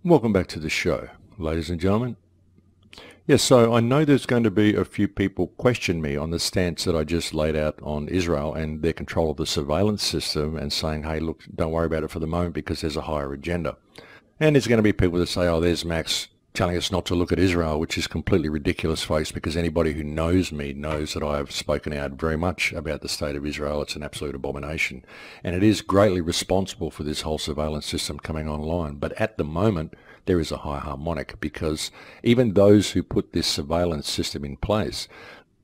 Welcome back to the show, ladies and gentlemen. Yes, so I know there's going to be a few people question me on the stance that I just laid out on Israel and their control of the surveillance system and saying, hey, look, don't worry about it for the moment because there's a higher agenda. And there's going to be people that say, oh, there's Max telling us not to look at Israel, which is completely ridiculous, folks, because anybody who knows me knows that I have spoken out very much about the state of Israel. It's an absolute abomination. And it is greatly responsible for this whole surveillance system coming online. But at the moment, there is a high harmonic because even those who put this surveillance system in place,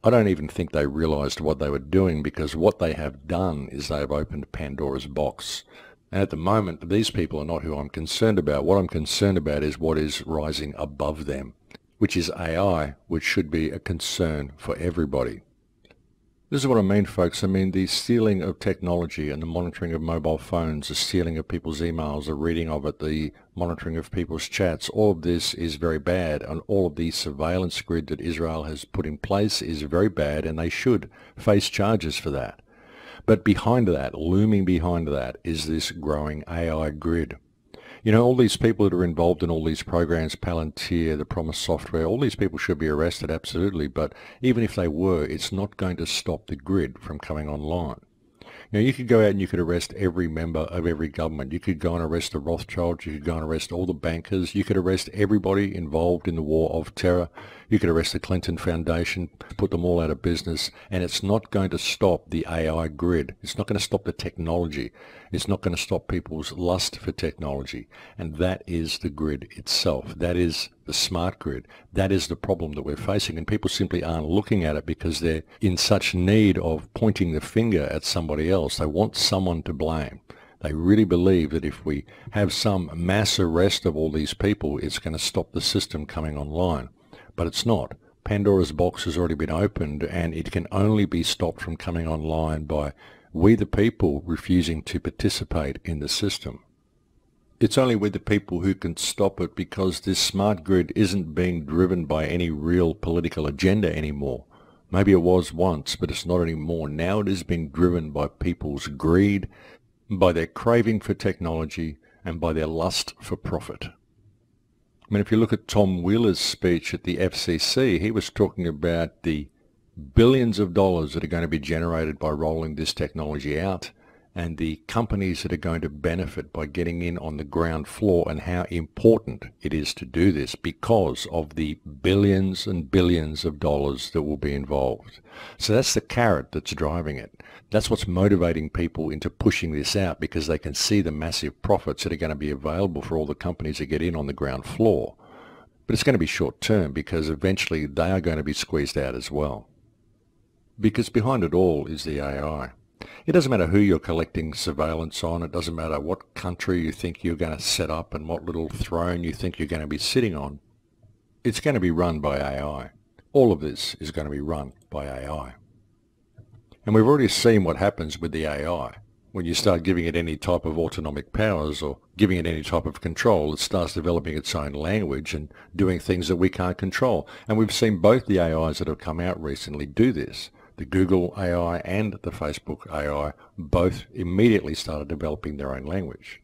I don't even think they realized what they were doing, because what they have done is they have opened Pandora's box. And at the moment, these people are not who I'm concerned about. What I'm concerned about is what is rising above them, which is AI, which should be a concern for everybody. This is what I mean, folks. I mean, the stealing of technology and the monitoring of mobile phones, the stealing of people's emails, the reading of it, the monitoring of people's chats, all of this is very bad. And all of the surveillance grid that Israel has put in place is very bad, and they should face charges for that. But behind that, looming behind that, is this growing AI grid. You know, all these people that are involved in all these programs, Palantir, the Promise Software, all these people should be arrested, absolutely. But even if they were, it's not going to stop the grid from coming online. You know, you could go out and you could arrest every member of every government. You could go and arrest the Rothschilds. You could go and arrest all the bankers. You could arrest everybody involved in the war of terror. You could arrest the Clinton Foundation, put them all out of business. And it's not going to stop the AI grid. It's not going to stop the technology. It's not going to stop people's lust for technology. And that is the grid itself. That is the smart grid. That is the problem that we're facing. And people simply aren't looking at it because they're in such need of pointing the finger at somebody else. They want someone to blame. They really believe that if we have some mass arrest of all these people, it's going to stop the system coming online. But it's not. Pandora's box has already been opened, and it can only be stopped from coming online by we the people refusing to participate in the system. It's only we the people who can stop it, because this smart grid isn't being driven by any real political agenda anymore. Maybe it was once, but it's not anymore. Now it is being driven by people's greed, by their craving for technology, and by their lust for profit. I mean, if you look at Tom Wheeler's speech at the FCC, he was talking about the billions of dollars that are going to be generated by rolling this technology out, and the companies that are going to benefit by getting in on the ground floor, and how important it is to do this because of the billions and billions of dollars that will be involved. So that's the carrot that's driving it. That's what's motivating people into pushing this out, because they can see the massive profits that are going to be available for all the companies that get in on the ground floor. But it's going to be short term, because eventually they are going to be squeezed out as well. Because behind it all is the AI. It doesn't matter who you're collecting surveillance on. It doesn't matter what country you think you're going to set up and what little throne you think you're going to be sitting on. It's going to be run by AI. All of this is going to be run by AI. And we've already seen what happens with the AI. When you start giving it any type of autonomic powers or giving it any type of control, it starts developing its own language and doing things that we can't control. And we've seen both the AIs that have come out recently do this. The Google AI and the Facebook AI both immediately started developing their own language.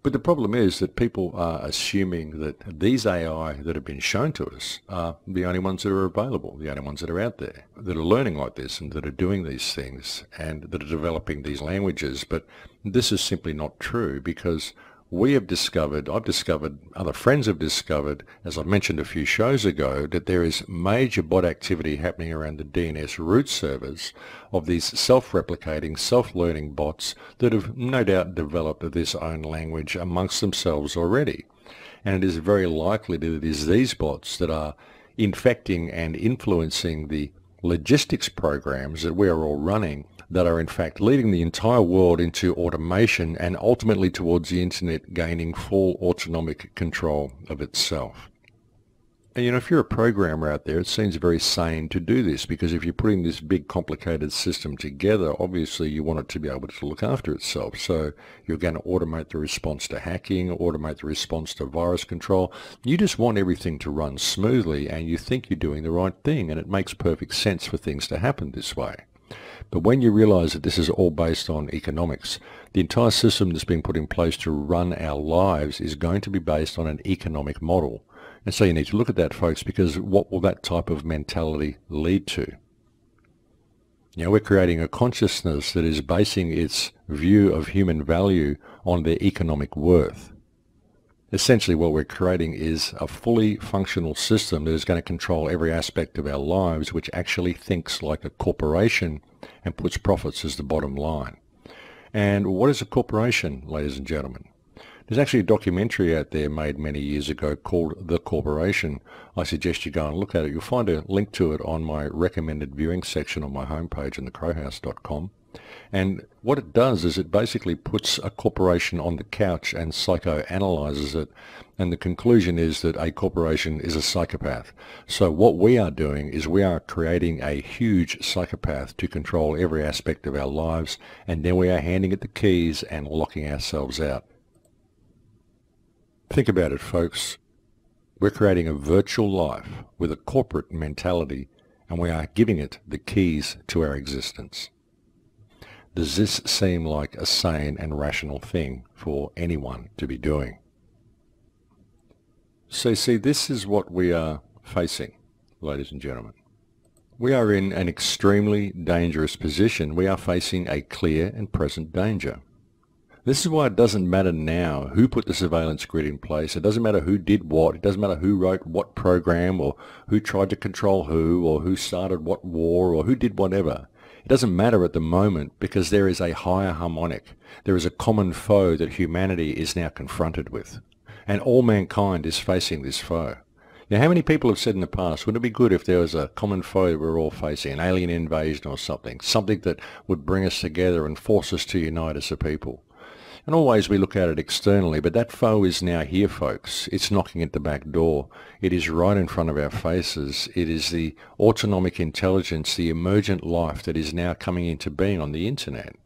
But the problem is that people are assuming that these AI that have been shown to us are the only ones that are available, the only ones that are out there, that are learning like this and that are doing these things and that are developing these languages. But this is simply not true, because we have discovered, I've discovered, other friends have discovered, as I mentioned a few shows ago, that there is major bot activity happening around the DNS root servers of these self-replicating, self-learning bots that have no doubt developed this own language amongst themselves already. And it is very likely that it is these bots that are infecting and influencing the logistics programs that we are all running that are in fact leading the entire world into automation and ultimately towards the internet gaining full autonomic control of itself. And if you're a programmer out there, it seems very sane to do this, because if you're putting this big complicated system together, obviously you want it to be able to look after itself. So you're going to automate the response to hacking, automate the response to virus control. You just want everything to run smoothly, and you think you're doing the right thing, and it makes perfect sense for things to happen this way. But when you realize that this is all based on economics, the entire system that's being put in place to run our lives is going to be based on an economic model. And so you need to look at that, folks, because what will that type of mentality lead to? We're creating a consciousness that is basing its view of human value on their economic worth. Essentially what we're creating is a fully functional system that is going to control every aspect of our lives, which actually thinks like a corporation and puts profits as the bottom line. And what is a corporation, ladies and gentlemen? There's actually a documentary out there made many years ago called The Corporation. I suggest you go and look at it. You'll find a link to it on my recommended viewing section on my homepage on thecrowhouse.com. And what it does is it basically puts a corporation on the couch and psychoanalyzes it. And the conclusion is that a corporation is a psychopath. So what we are doing is we are creating a huge psychopath to control every aspect of our lives. And then we are handing it the keys and locking ourselves out. Think about it, folks. We're creating a virtual life with a corporate mentality, and we are giving it the keys to our existence. Does this seem like a sane and rational thing for anyone to be doing? So see, this is what we are facing, ladies and gentlemen. We are in an extremely dangerous position. We are facing a clear and present danger. This is why it doesn't matter now who put the surveillance grid in place. It doesn't matter who did what. It doesn't matter who wrote what program, or who tried to control who, or who started what war, or who did whatever. It doesn't matter at the moment, because there is a higher harmonic. There is a common foe that humanity is now confronted with. And all mankind is facing this foe. Now, how many people have said in the past, wouldn't it be good if there was a common foe that we're all facing, an alien invasion or something that would bring us together and force us to unite as a people? And always we look at it externally, but that foe is now here, folks. It's knocking at the back door. It is right in front of our faces. It is the autonomic intelligence, the emergent life that is now coming into being on the internet.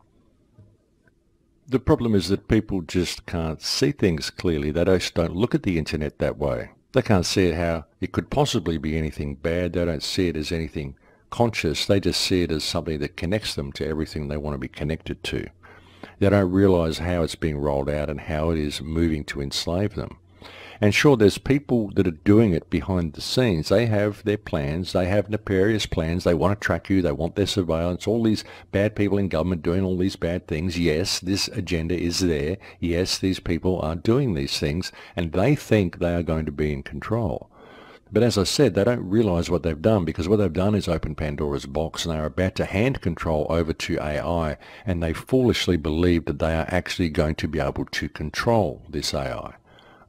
The problem is that people just can't see things clearly. They just don't look at the internet that way. They can't see it how it could possibly be anything bad. They don't see it as anything conscious. They just see it as something that connects them to everything they want to be connected to. They don't realize how it's being rolled out and how it is moving to enslave them. And sure, there's people that are doing it behind the scenes. They have their plans. They have nefarious plans. They want to track you. They want their surveillance. All these bad people in government doing all these bad things. Yes, this agenda is there. Yes, these people are doing these things, and they think they are going to be in control. But as I said, they don't realize what they've done, because what they've done is open Pandora's box, and they're about to hand control over to AI, and they foolishly believe that they are actually going to be able to control this AI.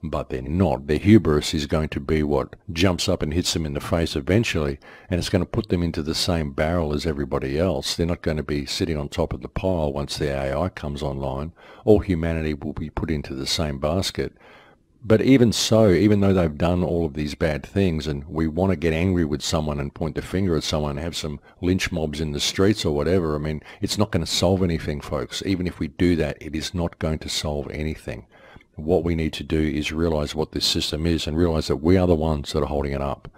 But they're not. Their hubris is going to be what jumps up and hits them in the face eventually, and it's going to put them into the same barrel as everybody else. They're not going to be sitting on top of the pile once the AI comes online. All humanity will be put into the same basket. But even so, even though they've done all of these bad things, and we want to get angry with someone and point the finger at someone and have some lynch mobs in the streets or whatever, I mean, it's not going to solve anything, folks. Even if we do that, it is not going to solve anything. What we need to do is realize what this system is and realize that we are the ones that are holding it up.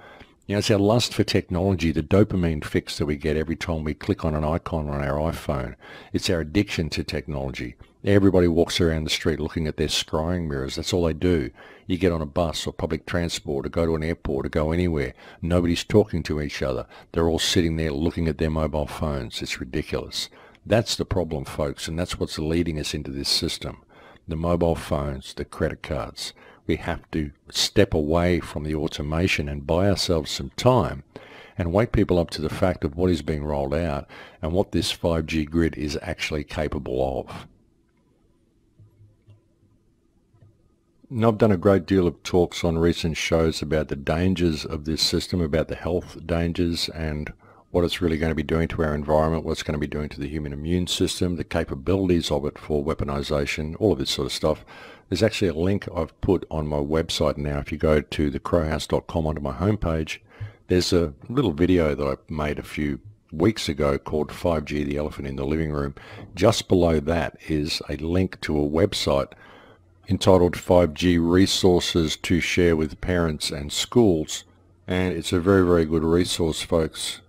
You know, it's our lust for technology, the dopamine fix that we get every time we click on an icon on our iPhone. It's our addiction to technology. Everybody walks around the street looking at their scrying mirrors. That's all they do. You get on a bus or public transport or go to an airport or go anywhere. Nobody's talking to each other. They're all sitting there looking at their mobile phones. It's ridiculous. That's the problem, folks, and that's what's leading us into this system. The mobile phones, the credit cards. We have to step away from the automation and buy ourselves some time and wake people up to the fact of what is being rolled out and what this 5G grid is actually capable of. Now, I've done a great deal of talks on recent shows about the dangers of this system, about the health dangers and what it's really going to be doing to our environment, what it's going to be doing to the human immune system, the capabilities of it for weaponization, all of this sort of stuff. There's actually a link I've put on my website now. If you go to thecrowhouse.com onto my homepage, there's a little video that I made a few weeks ago called 5G, the Elephant in the Living Room. Just below that is a link to a website entitled 5G Resources to Share with Parents and Schools. And it's a very, very good resource, folks.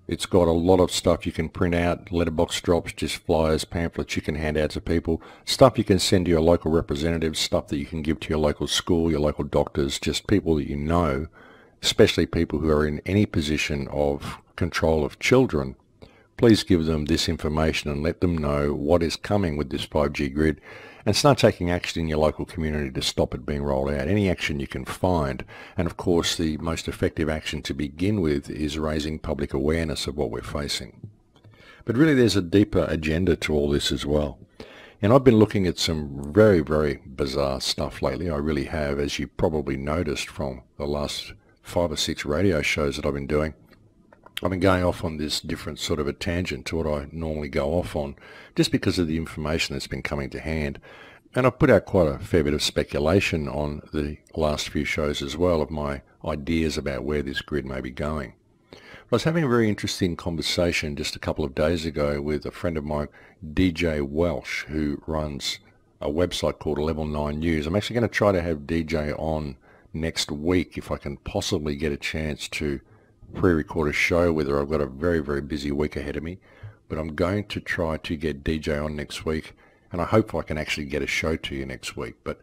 It's got a lot of stuff you can print out, letterbox drops, just flyers, pamphlets you can hand out to people, stuff you can send to your local representatives, stuff that you can give to your local school, your local doctors, just people that you know, especially people who are in any position of control of children. Please give them this information and let them know what is coming with this 5G grid, and start taking action in your local community to stop it being rolled out. Any action you can find. And of course, the most effective action to begin with is raising public awareness of what we're facing. But really there's a deeper agenda to all this as well. And I've been looking at some very, very bizarre stuff lately. I really have, as you probably noticed from the last 5 or 6 radio shows that I've been doing. I've been going off on this different sort of a tangent to what I normally go off on, just because of the information that's been coming to hand. And I've put out quite a fair bit of speculation on the last few shows as well of my ideas about where this grid may be going. I was having a very interesting conversation just a couple of days ago with a friend of mine, DJ Welsh, who runs a website called Level 9 News. I'm actually going to try to have DJ on next week if I can possibly get a chance to pre-record a show with her. I've got a very, very busy week ahead of me, but I'm going to try to get DJ on next week, and I hope I can actually get a show to you next week. But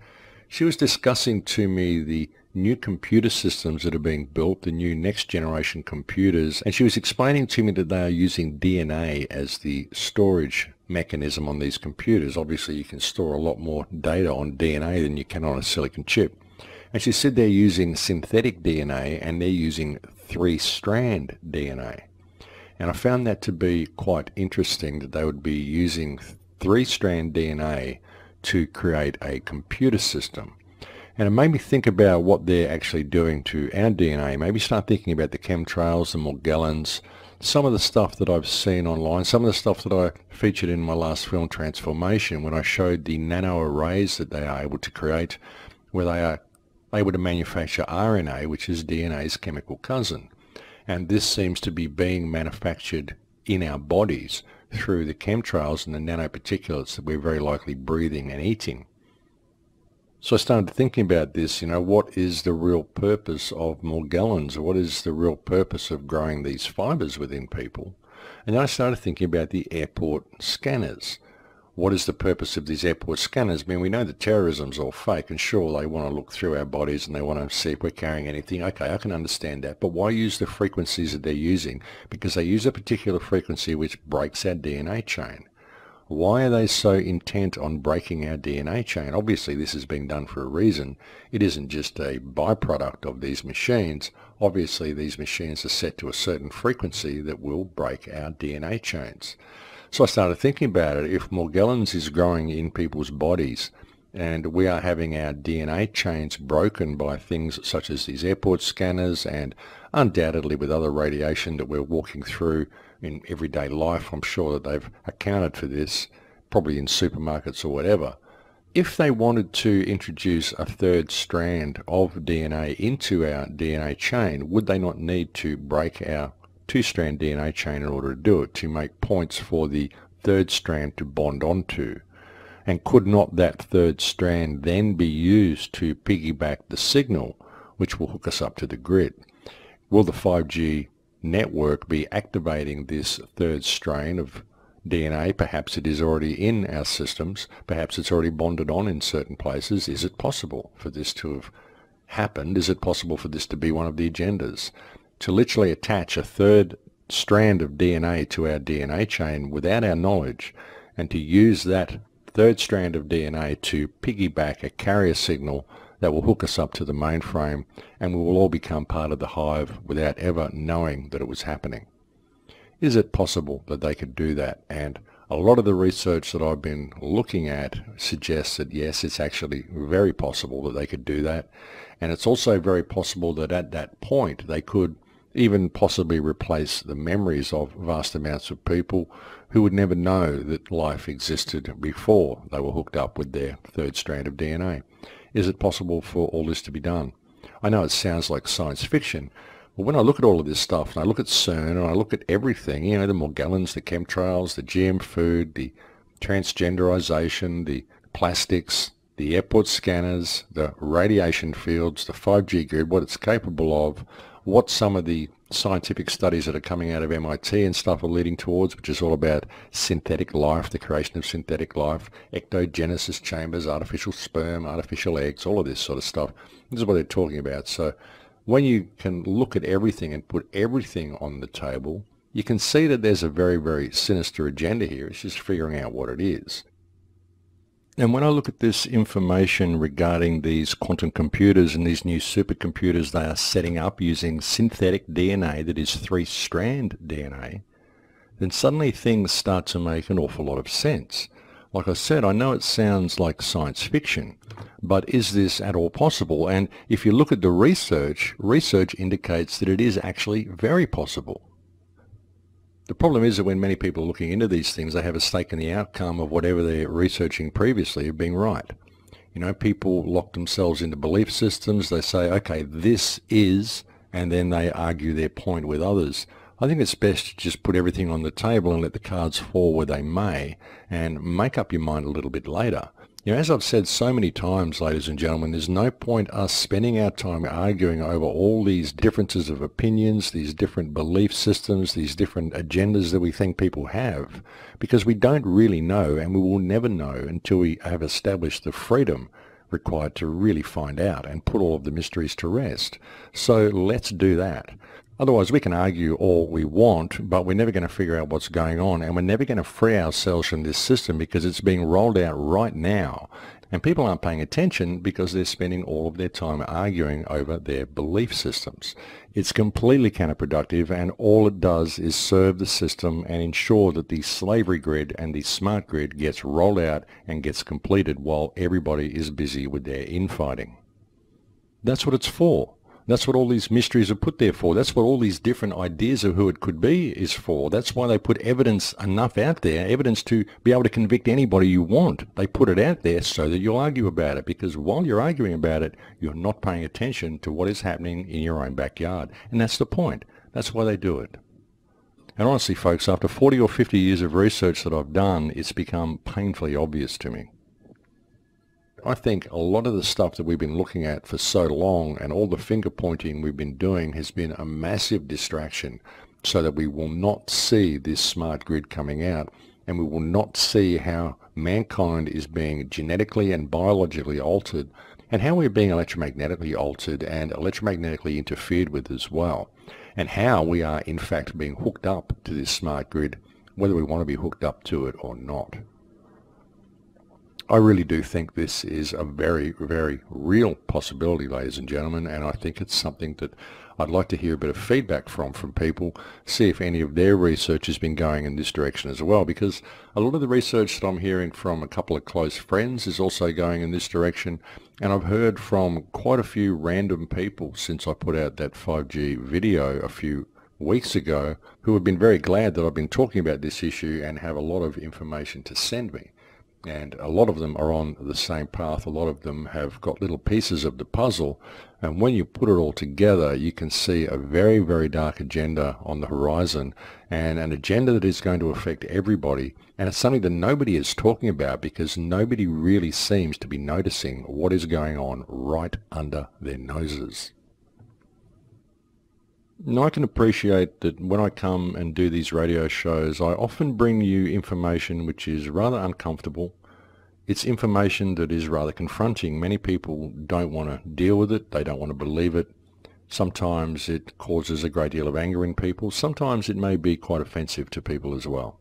she was discussing to me the new computer systems that are being built, the new next generation computers, and she was explaining to me that they are using DNA as the storage mechanism on these computers. Obviously you can store a lot more data on DNA than you can on a silicon chip. And she said they're using synthetic DNA and they're using 3-strand DNA. And I found that to be quite interesting, that they would be using 3-strand DNA to create a computer system. And it made me think about what they're actually doing to our DNA. Maybe start thinking about the chemtrails, the Morgellons, some of the stuff that I've seen online, some of the stuff that I featured in my last film, Transformation, when I showed the nano arrays that they are able to create, where they are able to manufacture RNA, which is DNA's chemical cousin. And this seems to be being manufactured in our bodies through the chemtrails and the nanoparticulates that we're very likely breathing and eating. So I started thinking about this, what is the real purpose of Morgellons? What is the real purpose of growing these fibers within people? And then I started thinking about the airport scanners. What is the purpose of these airport scanners? I mean, we know that terrorism's all fake, and sure, they want to look through our bodies and they want to see if we're carrying anything. Okay, I can understand that. But why use the frequencies that they're using? Because they use a particular frequency which breaks our DNA chain. Why are they so intent on breaking our DNA chain? Obviously, this is being done for a reason. It isn't just a byproduct of these machines. Obviously, these machines are set to a certain frequency that will break our DNA chains. So I started thinking about it. If Morgellons is growing in people's bodies and we are having our DNA chains broken by things such as these airport scanners, and undoubtedly with other radiation that we're walking through in everyday life, I'm sure that they've accounted for this, probably in supermarkets or whatever. If they wanted to introduce a 3rd strand of DNA into our DNA chain, would they not need to break our 2-strand DNA chain in order to do it, to make points for the 3rd strand to bond onto? And could not that 3rd strand then be used to piggyback the signal which will hook us up to the grid? Will the 5G network be activating this 3rd strain of DNA? Perhaps it is already in our systems. Perhaps it's already bonded on in certain places. Is it possible for this to have happened? Is it possible for this to be one of the agendas? To literally attach a 3rd strand of DNA to our DNA chain without our knowledge, and to use that 3rd strand of DNA to piggyback a carrier signal that will hook us up to the mainframe, and we will all become part of the hive without ever knowing that it was happening. Is it possible that they could do that? And a lot of the research that I've been looking at suggests that yes, it's actually very possible that they could do that. And it's also very possible that at that point they could even possibly replace the memories of vast amounts of people who would never know that life existed before they were hooked up with their third strand of DNA. Is it possible for all this to be done? I know it sounds like science fiction, but when I look at all of this stuff, and I look at CERN, and I look at everything, you know, the Morgellons, the chemtrails, the GM food, the transgenderization, the plastics, the airport scanners, the radiation fields, the 5G grid, what it's capable of, what some of the scientific studies that are coming out of MIT and stuff are leading towards, which is all about synthetic life, the creation of synthetic life, ectogenesis chambers, artificial sperm, artificial eggs, all of this sort of stuff. This is what they're talking about. So when you can look at everything and put everything on the table, you can see that there's a very, very sinister agenda here. It's just figuring out what it is. And when I look at this information regarding these quantum computers and these new supercomputers they are setting up using synthetic DNA that is 3-strand DNA, then suddenly things start to make an awful lot of sense. Like I said, I know it sounds like science fiction, but is this at all possible? And if you look at the research indicates that it is actually very possible. The problem is that when many people are looking into these things, they have a stake in the outcome of whatever they're researching previously of being right. You know, people lock themselves into belief systems. They say, okay, this is, and then they argue their point with others. I think it's best to just put everything on the table and let the cards fall where they may and make up your mind a little bit later. You know, as I've said so many times, ladies and gentlemen, there's no point us spending our time arguing over all these differences of opinions, these different belief systems, these different agendas that we think people have, because we don't really know, and we will never know until we have established the freedom required to really find out and put all of the mysteries to rest. So let's do that. Otherwise, we can argue all we want, but we're never going to figure out what's going on, and we're never going to free ourselves from this system because it's being rolled out right now. And people aren't paying attention because they're spending all of their time arguing over their belief systems. It's completely counterproductive, and all it does is serve the system and ensure that the slavery grid and the smart grid gets rolled out and gets completed while everybody is busy with their infighting. That's what it's for. That's what all these mysteries are put there for. That's what all these different ideas of who it could be is for. That's why they put evidence enough out there, evidence to be able to convict anybody you want. They put it out there so that you'll argue about it, because while you're arguing about it, you're not paying attention to what is happening in your own backyard. And that's the point. That's why they do it. And honestly, folks, after 40 or 50 years of research that I've done, it's become painfully obvious to me. I think a lot of the stuff that we've been looking at for so long and all the finger pointing we've been doing has been a massive distraction so that we will not see this smart grid coming out, and we will not see how mankind is being genetically and biologically altered, and how we're being electromagnetically altered and electromagnetically interfered with as well, and how we are in fact being hooked up to this smart grid, whether we want to be hooked up to it or not. I really do think this is a very, very real possibility, ladies and gentlemen, and I think it's something that I'd like to hear a bit of feedback from people, see if any of their research has been going in this direction as well, because a lot of the research that I'm hearing from a couple of close friends is also going in this direction, and I've heard from quite a few random people since I put out that 5G video a few weeks ago who have been very glad that I've been talking about this issue and have a lot of information to send me. And a lot of them are on the same path. A lot of them have got little pieces of the puzzle. And when you put it all together, you can see a very, very dark agenda on the horizon, and an agenda that is going to affect everybody. And it's something that nobody is talking about because nobody really seems to be noticing what is going on right under their noses. Now, I can appreciate that when I come and do these radio shows, I often bring you information which is rather uncomfortable. It's information that is rather confronting. Many people don't want to deal with it. They don't want to believe it. Sometimes it causes a great deal of anger in people. Sometimes it may be quite offensive to people as well.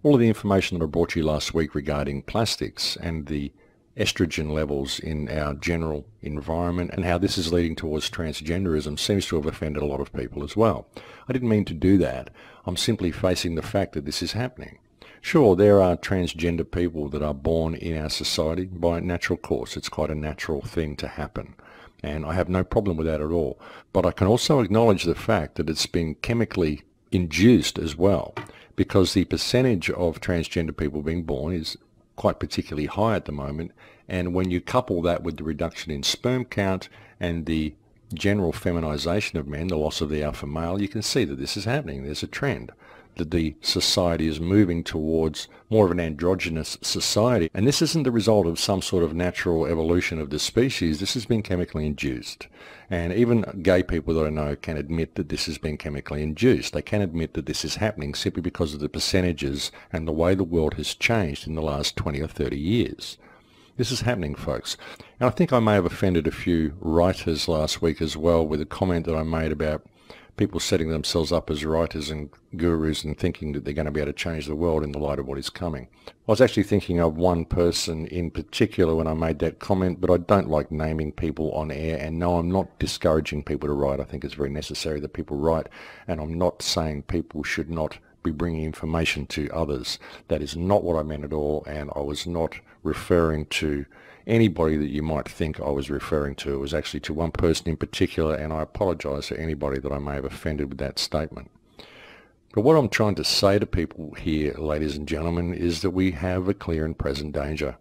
All of the information that I brought you last week regarding plastics and the estrogen levels in our general environment and how this is leading towards transgenderism seems to have offended a lot of people as well. I didn't mean to do that. I'm simply facing the fact that this is happening. Sure, there are transgender people that are born in our society by natural course. It's quite a natural thing to happen. And I have no problem with that at all. But I can also acknowledge the fact that it's been chemically induced as well, because the percentage of transgender people being born is quite particularly high at the moment. And when you couple that with the reduction in sperm count and the general feminization of men, the loss of the alpha male, you can see that this is happening. There's a trend that the society is moving towards more of an androgynous society. And this isn't the result of some sort of natural evolution of the species. This has been chemically induced. And even gay people that I know can admit that this has been chemically induced. They can admit that this is happening simply because of the percentages and the way the world has changed in the last 20 or 30 years. This is happening, folks. And I think I may have offended a few writers last week as well with a comment that I made about people setting themselves up as writers and gurus and thinking that they're going to be able to change the world in the light of what is coming. I was actually thinking of one person in particular when I made that comment, but I don't like naming people on air. And no, I'm not discouraging people to write. I think it's very necessary that people write. And I'm not saying people should not be bringing information to others. That is not what I meant at all. And I was not referring to anybody that you might think I was referring to. It was actually to one person in particular, and I apologize to anybody that I may have offended with that statement. But what I'm trying to say to people here, ladies and gentlemen, is that we have a clear and present danger.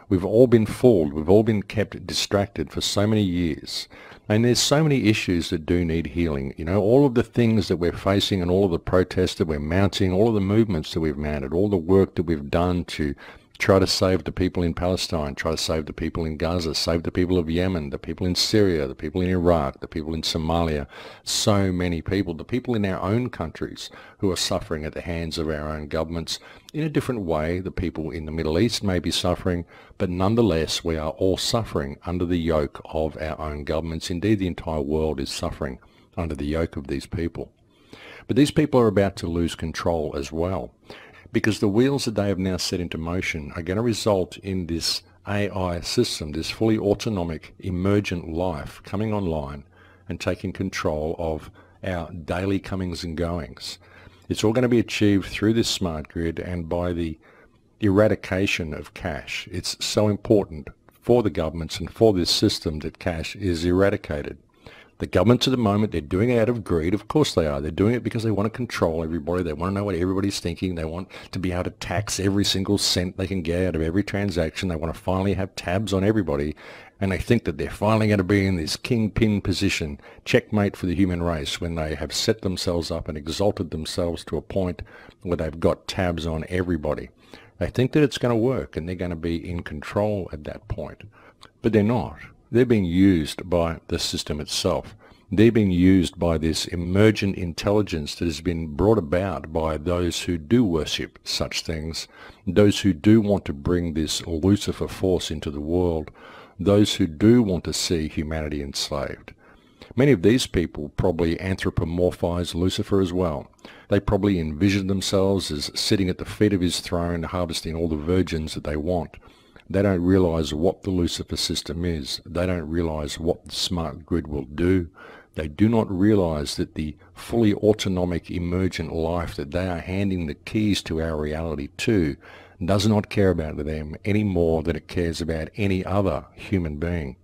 We've all been fooled. We've all been kept distracted for so many years. And there's so many issues that do need healing. You know, all of the things that we're facing and all of the protests that we're mounting, all of the movements that we've mounted, all the work that we've done to try to save the people in Palestine, try to save the people in Gaza, save the people of Yemen, the people in Syria, the people in Iraq, the people in Somalia, so many people, the people in our own countries who are suffering at the hands of our own governments in a different way. The people in the Middle East may be suffering, but nonetheless we are all suffering under the yoke of our own governments. Indeed, the entire world is suffering under the yoke of these people. But these people are about to lose control as well, because the wheels that they have now set into motion are going to result in this AI system, this fully autonomic emergent life coming online and taking control of our daily comings and goings. It's all going to be achieved through this smart grid and by the eradication of cash. It's so important for the governments and for this system that cash is eradicated. The governments at the moment, they're doing it out of greed. Of course they are. They're doing it because they want to control everybody. They want to know what everybody's thinking. They want to be able to tax every single cent they can get out of every transaction. They want to finally have tabs on everybody. And they think that they're finally going to be in this kingpin position, checkmate for the human race, when they have set themselves up and exalted themselves to a point where they've got tabs on everybody. They think that it's going to work and they're going to be in control at that point. But they're not. They're being used by the system itself. They're being used by this emergent intelligence that has been brought about by those who do worship such things, those who do want to bring this Lucifer force into the world, those who do want to see humanity enslaved. Many of these people probably anthropomorphize Lucifer as well. They probably envision themselves as sitting at the feet of his throne, harvesting all the virgins that they want. They don't realize what the Lucifer system is. They don't realize what the smart grid will do. They do not realize that the fully autonomic emergent life that they are handing the keys to our reality to does not care about them any more than it cares about any other human being.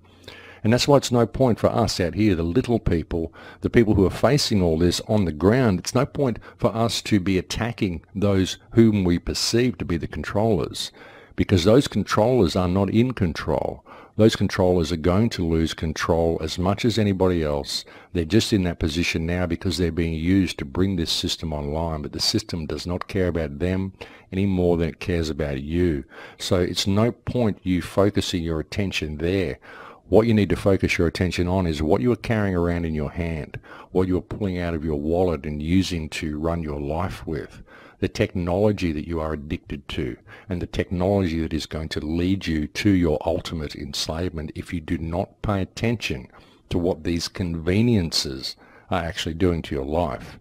And that's why it's no point for us out here, the little people, the people who are facing all this on the ground. It's no point for us to be attacking those whom we perceive to be the controllers, because those controllers are not in control. Those controllers are going to lose control as much as anybody else. They're just in that position now because they're being used to bring this system online, but the system does not care about them any more than it cares about you. So it's no point you focusing your attention there. What you need to focus your attention on is what you are carrying around in your hand, what you are pulling out of your wallet and using to run your life with, the technology that you are addicted to, and the technology that is going to lead you to your ultimate enslavement if you do not pay attention to what these conveniences are actually doing to your life.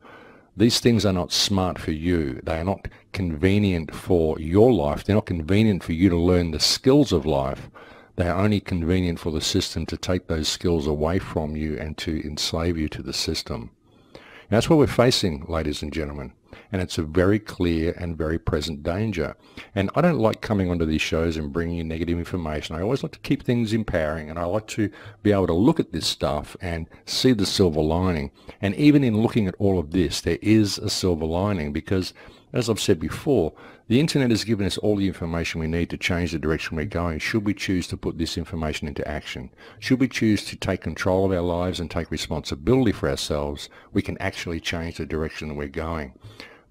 These things are not smart for you. They are not convenient for your life. They're not convenient for you to learn the skills of life. They are only convenient for the system to take those skills away from you and to enslave you to the system. And that's what we're facing, ladies and gentlemen. and it's a very clear and very present danger. And I don't like coming onto these shows and bringing you negative information. I always like to keep things empowering, and I like to be able to look at this stuff and see the silver lining. And even in looking at all of this, there is a silver lining, because as I've said before, the internet has given us all the information we need to change the direction we're going, should we choose to put this information into action. Should we choose to take control of our lives and take responsibility for ourselves, we can actually change the direction that we're going.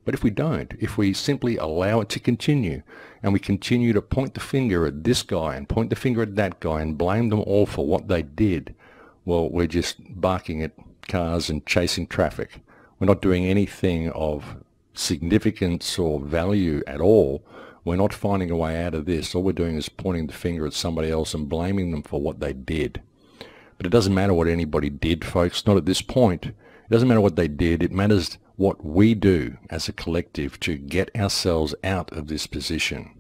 But if we don't, if we simply allow it to continue, and we continue to point the finger at this guy and point the finger at that guy and blame them all for what they did, well, we're just barking at cars and chasing traffic. We're not doing anything of significance or value at all. We're not finding a way out of this. All we're doing is pointing the finger at somebody else and blaming them for what they did. But it doesn't matter what anybody did, folks, not at this point. It doesn't matter what they did. It matters what we do as a collective to get ourselves out of this position.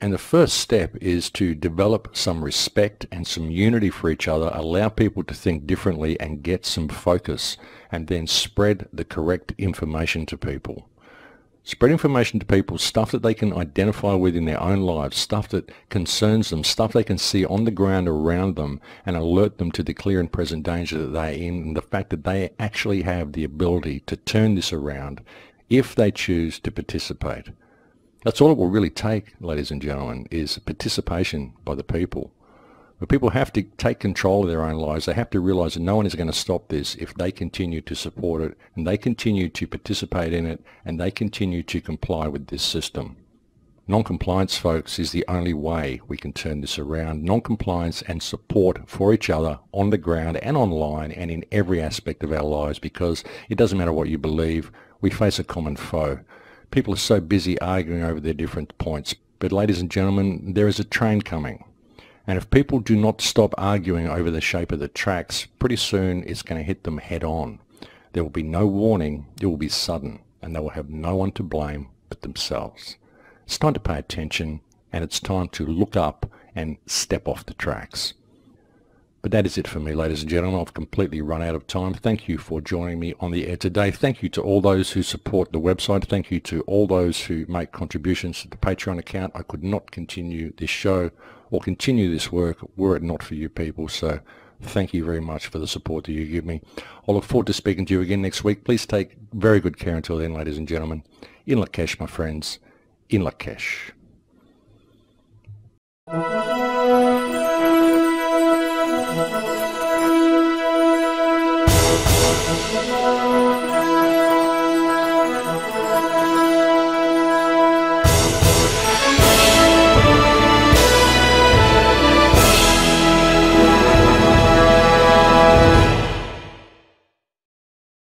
And the first step is to develop some respect and some unity for each other, allow people to think differently and get some focus, and then spread the correct information to people. Spread information to people, stuff that they can identify with in their own lives, stuff that concerns them, stuff they can see on the ground around them, and alert them to the clear and present danger that they're in, and the fact that they actually have the ability to turn this around if they choose to participate. That's all it will really take, ladies and gentlemen, is participation by the people. But people have to take control of their own lives. They have to realize that no one is going to stop this if they continue to support it, and they continue to participate in it, and they continue to comply with this system. Non-compliance, folks, is the only way we can turn this around. Non-compliance and support for each other on the ground and online and in every aspect of our lives, because it doesn't matter what you believe, we face a common foe. People are so busy arguing over their different points. But ladies and gentlemen, there is a train coming. And if people do not stop arguing over the shape of the tracks, pretty soon it's going to hit them head on. There will be no warning, it will be sudden, and they will have no one to blame but themselves. It's time to pay attention, and it's time to look up and step off the tracks. But that is it for me, ladies and gentlemen. I've completely run out of time. Thank you for joining me on the air today. Thank you to all those who support the website. Thank you to all those who make contributions to the Patreon account. I could not continue this show or continue this work were it not for you people. So thank you very much for the support that you give me. I look forward to speaking to you again next week. Please take very good care until then, ladies and gentlemen. In Lakesh, my friends. In Lakesh.